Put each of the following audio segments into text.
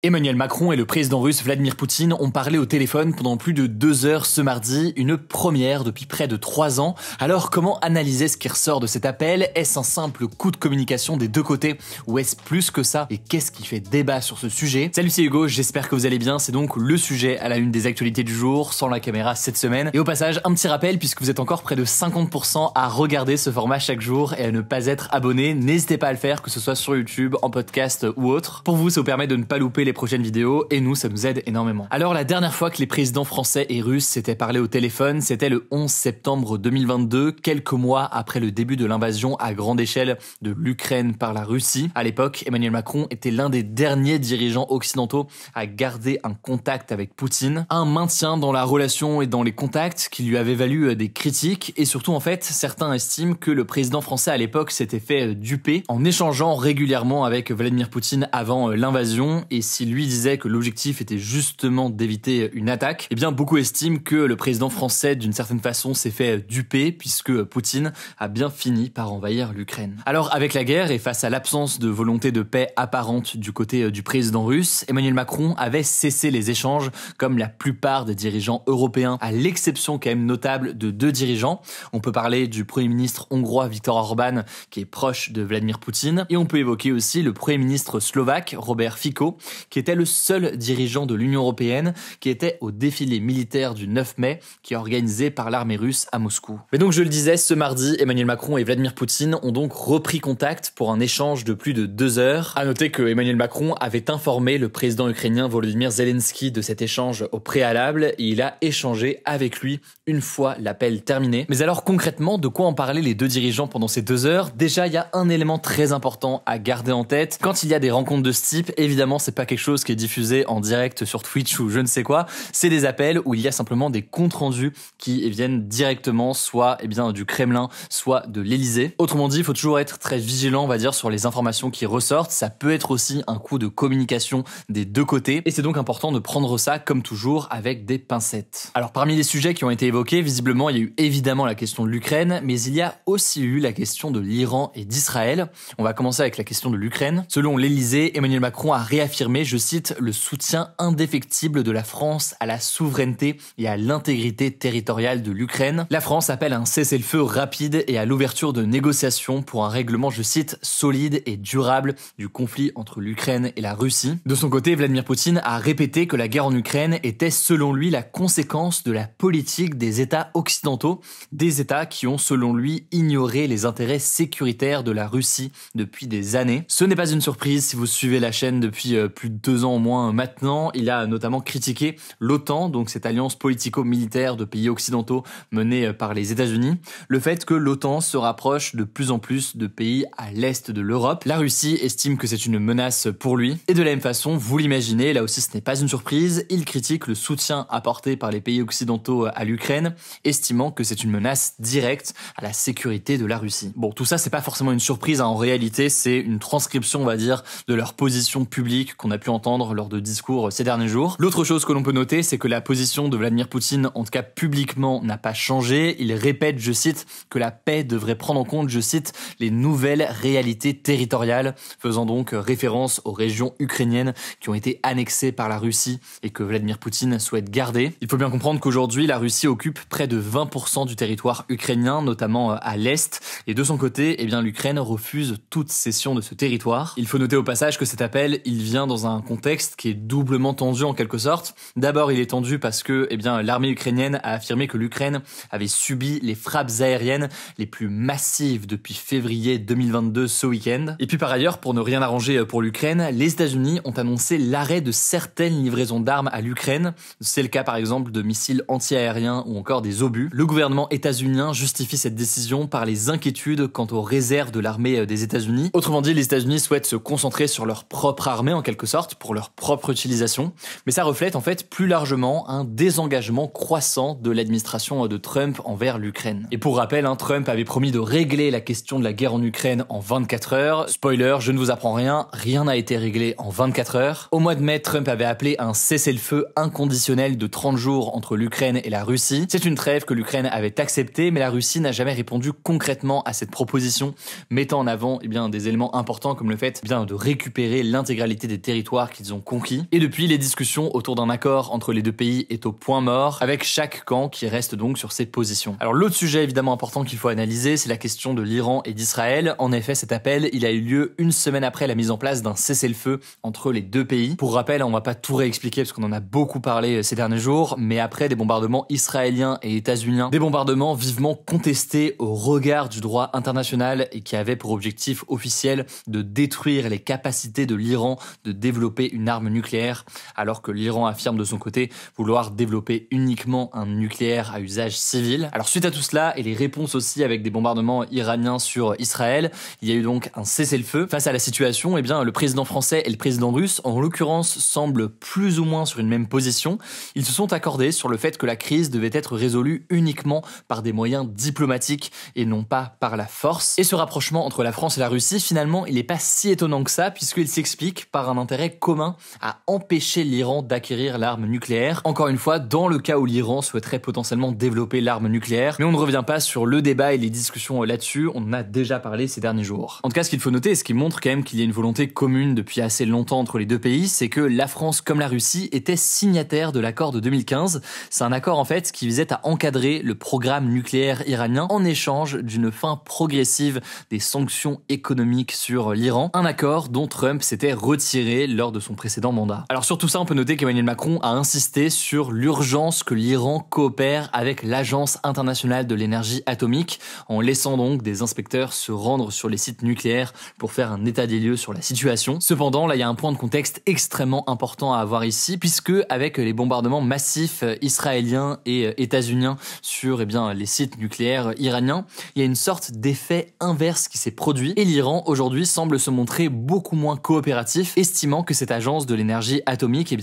Emmanuel Macron et le président russe Vladimir Poutine ont parlé au téléphone pendant plus de 2 heures ce mardi, une première depuis près de 3 ans. Alors comment analyser ce qui ressort de cet appel? Est-ce un simple coup de communication des deux côtés ou est-ce plus que ça? Et qu'est-ce qui fait débat sur ce sujet? Salut, c'est Hugo, j'espère que vous allez bien. C'est donc le sujet à la une des actualités du jour, sans la caméra cette semaine. Et au passage, un petit rappel, puisque vous êtes encore près de 50% à regarder ce format chaque jour et à ne pas être abonné, n'hésitez pas à le faire, que ce soit sur YouTube, en podcast ou autre. Pour vous, ça vous permet de ne pas louper les prochaines vidéos et nous, ça nous aide énormément. Alors la dernière fois que les présidents français et russes s'étaient parlé au téléphone, c'était le 11 septembre 2022, quelques mois après le début de l'invasion à grande échelle de l'Ukraine par la Russie. À l'époque, Emmanuel Macron était l'un des derniers dirigeants occidentaux à garder un contact avec Poutine, un maintien dans la relation et dans les contacts qui lui avait valu des critiques et surtout en fait, certains estiment que le président français à l'époque s'était fait duper en échangeant régulièrement avec Vladimir Poutine avant l'invasion. Et si lui disait que l'objectif était justement d'éviter une attaque, eh bien beaucoup estiment que le président français d'une certaine façon s'est fait duper puisque Poutine a bien fini par envahir l'Ukraine. Alors avec la guerre et face à l'absence de volonté de paix apparente du côté du président russe, Emmanuel Macron avait cessé les échanges comme la plupart des dirigeants européens, à l'exception quand même notable de 2 dirigeants. On peut parler du premier ministre hongrois Viktor Orbán qui est proche de Vladimir Poutine et on peut évoquer aussi le premier ministre slovaque Robert Fico qui était le seul dirigeant de l'Union européenne qui était au défilé militaire du 9 mai qui est organisé par l'armée russe à Moscou. Mais donc je le disais, ce mardi, Emmanuel Macron et Vladimir Poutine ont donc repris contact pour un échange de plus de 2 heures. À noter que Emmanuel Macron avait informé le président ukrainien Volodymyr Zelensky de cet échange au préalable et il a échangé avec lui une fois l'appel terminé. Mais alors concrètement, de quoi en parlaient les 2 dirigeants pendant ces 2 heures? Déjà, il y a un élément très important à garder en tête. Quand il y a des rencontres de ce type, évidemment, c'est pas quelque chose qui est diffusé en direct sur Twitch ou je ne sais quoi. C'est des appels où il y a simplement des comptes rendus qui viennent directement soit du Kremlin, soit de l'Elysée. Autrement dit, il faut toujours être très vigilant, on va dire, sur les informations qui ressortent. Ça peut être aussi un coup de communication des deux côtés et c'est donc important de prendre ça, comme toujours, avec des pincettes. Alors parmi les sujets qui ont été évoqués, visiblement, il y a eu évidemment la question de l'Ukraine, mais il y a aussi eu la question de l'Iran et d'Israël. On va commencer avec la question de l'Ukraine. Selon l'Elysée, Emmanuel Macron a réaffirmé, je cite, le soutien indéfectible de la France à la souveraineté et à l'intégrité territoriale de l'Ukraine. La France appelle à un cessez-le-feu rapide et à l'ouverture de négociations pour un règlement, je cite, solide et durable du conflit entre l'Ukraine et la Russie. De son côté, Vladimir Poutine a répété que la guerre en Ukraine était selon lui la conséquence de la politique des États occidentaux, des États qui ont selon lui ignoré les intérêts sécuritaires de la Russie depuis des années. Ce n'est pas une surprise si vous suivez la chaîne depuis plus de 2 ans au moins maintenant. Il a notamment critiqué l'OTAN, donc cette alliance politico-militaire de pays occidentaux menée par les États-Unis, le fait que l'OTAN se rapproche de plus en plus de pays à l'est de l'Europe. La Russie estime que c'est une menace pour lui. Et de la même façon, vous l'imaginez, là aussi ce n'est pas une surprise, il critique le soutien apporté par les pays occidentaux à l'Ukraine, estimant que c'est une menace directe à la sécurité de la Russie. Bon, tout ça c'est pas forcément une surprise, en réalité c'est une transcription, on va dire, de leur position publique qu'on a pu entendre lors de discours ces derniers jours. L'autre chose que l'on peut noter, c'est que la position de Vladimir Poutine, en tout cas publiquement, n'a pas changé. Il répète, je cite, que la paix devrait prendre en compte, je cite, les nouvelles réalités territoriales, faisant donc référence aux régions ukrainiennes qui ont été annexées par la Russie et que Vladimir Poutine souhaite garder. Il faut bien comprendre qu'aujourd'hui, la Russie occupe près de 20% du territoire ukrainien, notamment à l'est, et de son côté, l'Ukraine refuse toute cession de ce territoire. Il faut noter au passage que cet appel, il vient dans un contexte qui est doublement tendu en quelque sorte. D'abord, il est tendu parce que l'armée ukrainienne a affirmé que l'Ukraine avait subi les frappes aériennes les plus massives depuis février 2022 ce week-end. Et puis par ailleurs, pour ne rien arranger pour l'Ukraine, les États-Unis ont annoncé l'arrêt de certaines livraisons d'armes à l'Ukraine. C'est le cas par exemple de missiles anti-aériens ou encore des obus. Le gouvernement états-unien justifie cette décision par les inquiétudes quant aux réserves de l'armée des États-Unis. Autrement dit, les États-Unis souhaitent se concentrer sur leur propre armée en quelque sorte, pour leur propre utilisation. Mais ça reflète en fait plus largement un désengagement croissant de l'administration de Trump envers l'Ukraine. Et pour rappel, Trump avait promis de régler la question de la guerre en Ukraine en 24 heures. Spoiler, je ne vous apprends rien, rien n'a été réglé en 24 heures. Au mois de mai, Trump avait appelé un cessez-le-feu inconditionnel de 30 jours entre l'Ukraine et la Russie. C'est une trêve que l'Ukraine avait acceptée, mais la Russie n'a jamais répondu concrètement à cette proposition, mettant en avant des éléments importants comme le fait de récupérer l'intégralité des territoires territoires qu'ils ont conquis. Et depuis, les discussions autour d'un accord entre les deux pays est au point mort, avec chaque camp qui reste donc sur ses positions. Alors l'autre sujet évidemment important qu'il faut analyser, c'est la question de l'Iran et d'Israël. En effet, cet appel, il a eu lieu une semaine après la mise en place d'un cessez-le-feu entre les deux pays. Pour rappel, on va pas tout réexpliquer parce qu'on en a beaucoup parlé ces derniers jours, mais après des bombardements israéliens et états-uniens, des bombardements vivement contestés au regard du droit international et qui avaient pour objectif officiel de détruire les capacités de l'Iran de développer une arme nucléaire, alors que l'Iran affirme de son côté vouloir développer uniquement un nucléaire à usage civil. Alors suite à tout cela et les réponses aussi avec des bombardements iraniens sur Israël, il y a eu donc un cessez-le-feu. Face à la situation, le président français et le président russe, en l'occurrence, semblent plus ou moins sur une même position. Ils se sont accordés sur le fait que la crise devait être résolue uniquement par des moyens diplomatiques et non pas par la force. Et ce rapprochement entre la France et la Russie, finalement, il n'est pas si étonnant que ça, puisqu'il s'explique par un intérêt commun à empêcher l'Iran d'acquérir l'arme nucléaire. Encore une fois, dans le cas où l'Iran souhaiterait potentiellement développer l'arme nucléaire. Mais on ne revient pas sur le débat et les discussions là-dessus, on en a déjà parlé ces derniers jours. En tout cas, ce qu'il faut noter, et ce qui montre quand même qu'il y a une volonté commune depuis assez longtemps entre les deux pays, c'est que la France comme la Russie étaient signataires de l'accord de 2015. C'est un accord en fait qui visait à encadrer le programme nucléaire iranien en échange d'une fin progressive des sanctions économiques sur l'Iran. Un accord dont Trump s'était retiré lors de son précédent mandat. Alors sur tout ça, on peut noter qu'Emmanuel Macron a insisté sur l'urgence que l'Iran coopère avec l'Agence internationale de l'énergie atomique, en laissant donc des inspecteurs se rendre sur les sites nucléaires pour faire un état des lieux sur la situation. Cependant, là, il y a un point de contexte extrêmement important à avoir ici, puisque avec les bombardements massifs israéliens et états-uniens sur les sites nucléaires iraniens, il y a une sorte d'effet inverse qui s'est produit et l'Iran aujourd'hui semble se montrer beaucoup moins coopératif, estimant que cette agence de l'énergie atomique,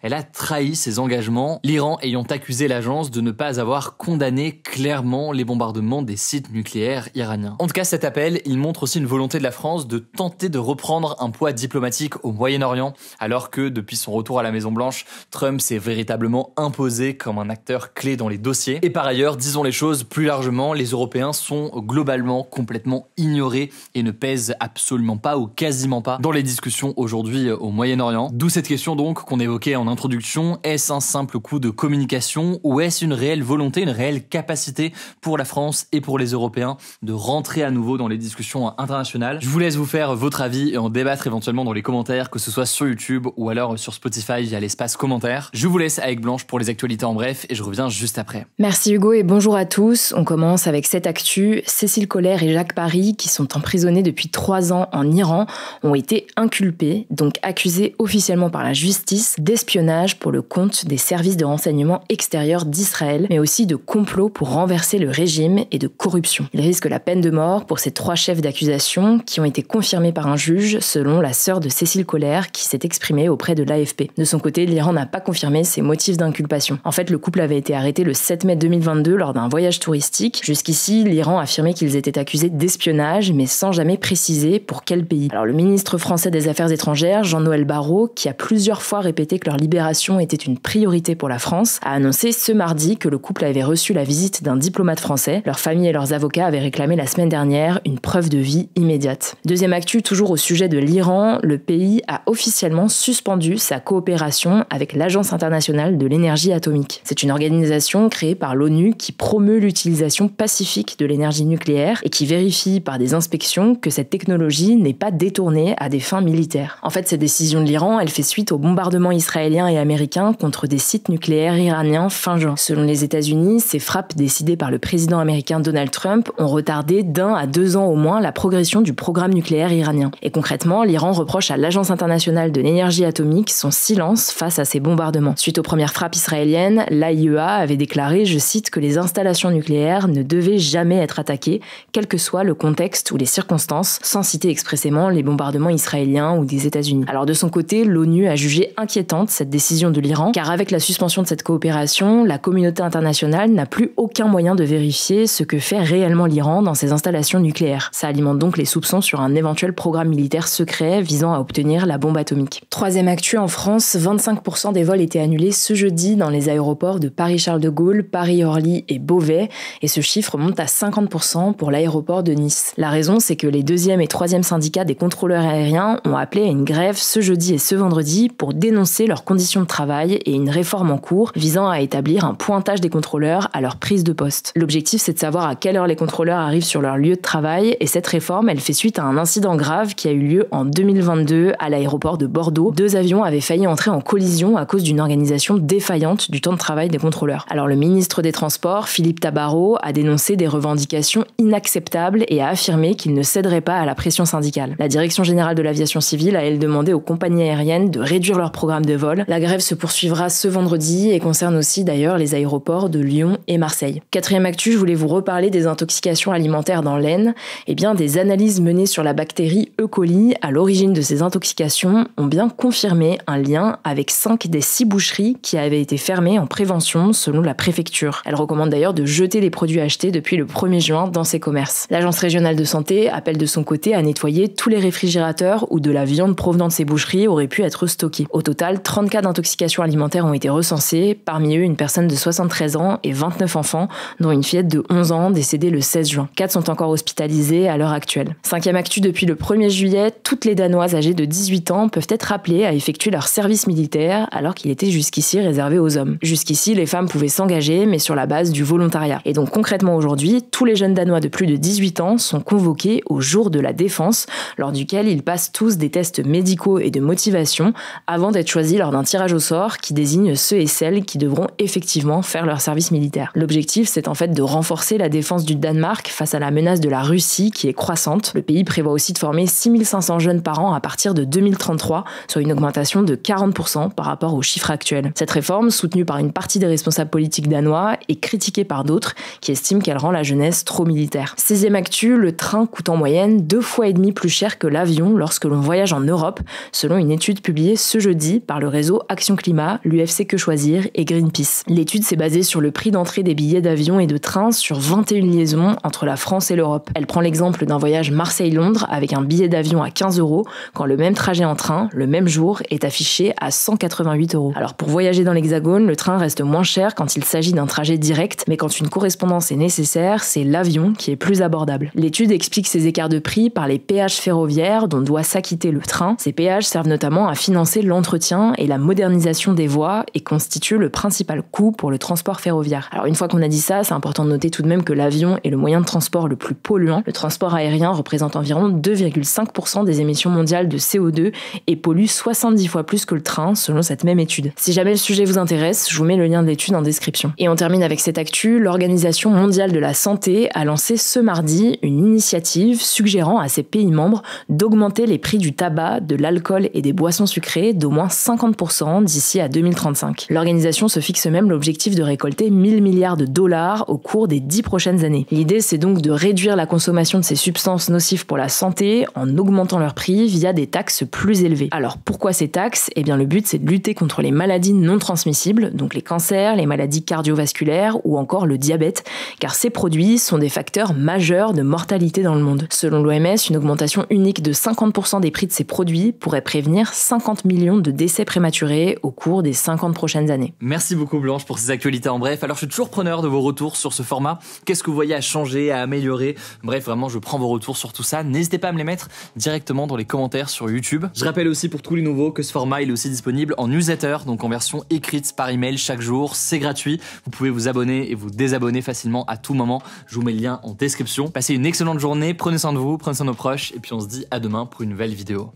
elle a trahi ses engagements, l'Iran ayant accusé l'agence de ne pas avoir condamné clairement les bombardements des sites nucléaires iraniens. En tout cas, cet appel, il montre aussi une volonté de la France de tenter de reprendre un poids diplomatique au Moyen-Orient, alors que depuis son retour à la Maison-Blanche, Trump s'est véritablement imposé comme un acteur clé dans les dossiers. Et par ailleurs, disons les choses plus largement, les Européens sont globalement complètement ignorés et ne pèsent absolument pas ou quasiment pas dans les discussions aujourd'hui au Moyen-Orient. D'où cette question donc qu'on évoquait en introduction, est-ce un simple coup de communication ou est-ce une réelle volonté, une réelle capacité pour la France et pour les Européens de rentrer à nouveau dans les discussions internationales? Je vous laisse vous faire votre avis et en débattre éventuellement dans les commentaires, que ce soit sur YouTube ou alors sur Spotify via l'espace commentaires. Je vous laisse avec Blanche pour les actualités en bref et je reviens juste après. Merci Hugo et bonjour à tous. On commence avec cette actu. Cécile Kohler et Jacques Paris, qui sont emprisonnés depuis 3 ans en Iran, ont été inculpés, donc accusés officiellement par la justice d'espionnage pour le compte des services de renseignement extérieurs d'Israël, mais aussi de complot pour renverser le régime et de corruption. Ils risquent la peine de mort pour ces 3 chefs d'accusation qui ont été confirmés par un juge, selon la sœur de Cécile Kohler qui s'est exprimée auprès de l'AFP. De son côté, l'Iran n'a pas confirmé ses motifs d'inculpation. En fait, le couple avait été arrêté le 7 mai 2022 lors d'un voyage touristique. Jusqu'ici, l'Iran affirmait qu'ils étaient accusés d'espionnage, mais sans jamais préciser pour quel pays. Alors, le ministre français des Affaires étrangères, Jean-Noël Barrot, qui a plusieurs fois répété que leur libération était une priorité pour la France, a annoncé ce mardi que le couple avait reçu la visite d'un diplomate français. Leur famille et leurs avocats avaient réclamé la semaine dernière une preuve de vie immédiate. Deuxième actu, toujours au sujet de l'Iran, le pays a officiellement suspendu sa coopération avec l'Agence internationale de l'énergie atomique. C'est une organisation créée par l'ONU qui promeut l'utilisation pacifique de l'énergie nucléaire et qui vérifie par des inspections que cette technologie n'est pas détournée à des fins militaires. En fait, cette décision de l'Iran, elle fait suite aux bombardements israéliens et américains contre des sites nucléaires iraniens fin juin. Selon les États-Unis, ces frappes décidées par le président américain Donald Trump ont retardé d'1 à 2 ans au moins la progression du programme nucléaire iranien. Et concrètement, l'Iran reproche à l'Agence internationale de l'énergie atomique son silence face à ces bombardements. Suite aux premières frappes israéliennes, l'AIEA avait déclaré, je cite, que les installations nucléaires ne devaient jamais être attaquées, quel que soit le contexte ou les circonstances, sans citer expressément les bombardements israéliens ou des États-Unis. Alors de son côté, l'ONU a jugé inquiétante cette décision de l'Iran, car avec la suspension de cette coopération, la communauté internationale n'a plus aucun moyen de vérifier ce que fait réellement l'Iran dans ses installations nucléaires. Ça alimente donc les soupçons sur un éventuel programme militaire secret visant à obtenir la bombe atomique. Troisième actu, en France, 25% des vols étaient annulés ce jeudi dans les aéroports de Paris-Charles de Gaulle, Paris-Orly et Beauvais, et ce chiffre monte à 50% pour l'aéroport de Nice. La raison, c'est que les 2e et 3e syndicats des contrôleurs aériens ont appelé à une grève ce jeudi et ce vendredi pour dénoncer leurs conditions de travail et une réforme en cours visant à établir un pointage des contrôleurs à leur prise de poste. L'objectif, c'est de savoir à quelle heure les contrôleurs arrivent sur leur lieu de travail et cette réforme, elle fait suite à un incident grave qui a eu lieu en 2022 à l'aéroport de Bordeaux. 2 avions avaient failli entrer en collision à cause d'une organisation défaillante du temps de travail des contrôleurs. Alors le ministre des Transports, Philippe Tabarot, a dénoncé des revendications inacceptables et a affirmé qu'il ne céderait pas à la pression syndicale. La Direction générale de l'aviation civile a elle demandé aux compagnies aériennes de réduire leur programme de vol. La grève se poursuivra ce vendredi et concerne aussi d'ailleurs les aéroports de Lyon et Marseille. 4e actu, je voulais vous reparler des intoxications alimentaires dans l'Aisne. Eh bien, des analyses menées sur la bactérie E. coli à l'origine de ces intoxications ont bien confirmé un lien avec 5 des 6 boucheries qui avaient été fermées en prévention selon la préfecture. Elle recommande d'ailleurs de jeter les produits achetés depuis le 1er juin dans ces commerces. L'Agence régionale de santé appelle de son côté à nettoyer tous les réfrigérateurs où de la viande provenant de ces boucheries aurait pu être stockée. Au total, 30 cas d'intoxication alimentaire ont été recensés, parmi eux une personne de 73 ans et 29 enfants, dont une fillette de 11 ans décédée le 16 juin. 4 sont encore hospitalisés à l'heure actuelle. 5e actu, depuis le 1er juillet, toutes les Danoises âgées de 18 ans peuvent être appelées à effectuer leur service militaire alors qu'il était jusqu'ici réservé aux hommes. Jusqu'ici, les femmes pouvaient s'engager mais sur la base du volontariat. Et donc concrètement aujourd'hui, tous les jeunes Danois de plus de 18 ans sont convoqués au jour de la défense, lors duquel ils passent tous des tests médicaux et de motivation avant d'être choisis lors d'un tirage au sort qui désigne ceux et celles qui devront effectivement faire leur service militaire. L'objectif, c'est en fait de renforcer la défense du Danemark face à la menace de la Russie qui est croissante. Le pays prévoit aussi de former 6500 jeunes par an à partir de 2033, soit une augmentation de 40% par rapport aux chiffres actuels. Cette réforme, soutenue par une partie des responsables politiques danois, est critiquée par d'autres qui estiment qu'elle rend la jeunesse trop militaire. 6e actu, le train coûte en moyenne 2,5 fois plus cher que l'avion lorsque l'on voyage en Europe, selon une étude publiée ce jeudi par le réseau Action Climat, l'UFC Que Choisir et Greenpeace. L'étude s'est basée sur le prix d'entrée des billets d'avion et de train sur 21 liaisons entre la France et l'Europe. Elle prend l'exemple d'un voyage Marseille-Londres avec un billet d'avion à 15 €, quand le même trajet en train, le même jour, est affiché à 188 €. Alors pour voyager dans l'Hexagone, le train reste moins cher quand il s'agit d'un trajet direct, mais quand une correspondance est nécessaire, c'est l'avion qui est plus abordable. L'étude explique ces écarts de prix par les péages ferroviaires dont doit s'acquitter le train. Ces péages servent notamment à financer l'entretien et la modernisation des voies et constituent le principal coût pour le transport ferroviaire. Alors une fois qu'on a dit ça, c'est important de noter tout de même que l'avion est le moyen de transport le plus polluant. Le transport aérien représente environ 2,5% des émissions mondiales de CO2 et pollue 70 fois plus que le train, selon cette même étude. Si jamais le sujet vous intéresse, je vous mets le lien de l'étude en description. Et on termine avec cette actu. L'Organisation mondiale de la santé a lancé ce mardi une initiative suggérant à ses pays membres d'augmenter les prix du tabac, de l'alcool et des boissons sucrées d'au moins 50% d'ici à 2035. L'organisation se fixe même l'objectif de récolter 1000 milliards de dollars au cours des 10 prochaines années. L'idée, c'est donc de réduire la consommation de ces substances nocives pour la santé en augmentant leur prix via des taxes plus élevées. Alors pourquoi ces taxes ? Eh bien le but, c'est de lutter contre les maladies non transmissibles, donc les cancers, les maladies cardiovasculaires ou encore le diabète, car ces produits sont des facteurs majeurs de mortalité dans le monde. Selon l'OMS, une augmentation unique de 50% des prix de ces produits pourrait prévenir 50 millions de décès prématurés au cours des 50 prochaines années. Merci beaucoup Blanche pour ces actualités en bref. Alors je suis toujours preneur de vos retours sur ce format. Qu'est-ce que vous voyez à changer, à améliorer ? Bref, vraiment je prends vos retours sur tout ça. N'hésitez pas à me les mettre directement dans les commentaires sur YouTube. Je rappelle aussi pour tous les nouveaux que ce format il est aussi disponible en newsletter, donc en version écrite par email chaque jour. C'est gratuit. Vous pouvez vous abonner et vous désabonner facilement à tout moment. Je vous mets le lien en description. Passez une excellente journée, prenez soin de vous, prenez soin de nos proches et puis on se dit à demain pour une nouvelle vidéo.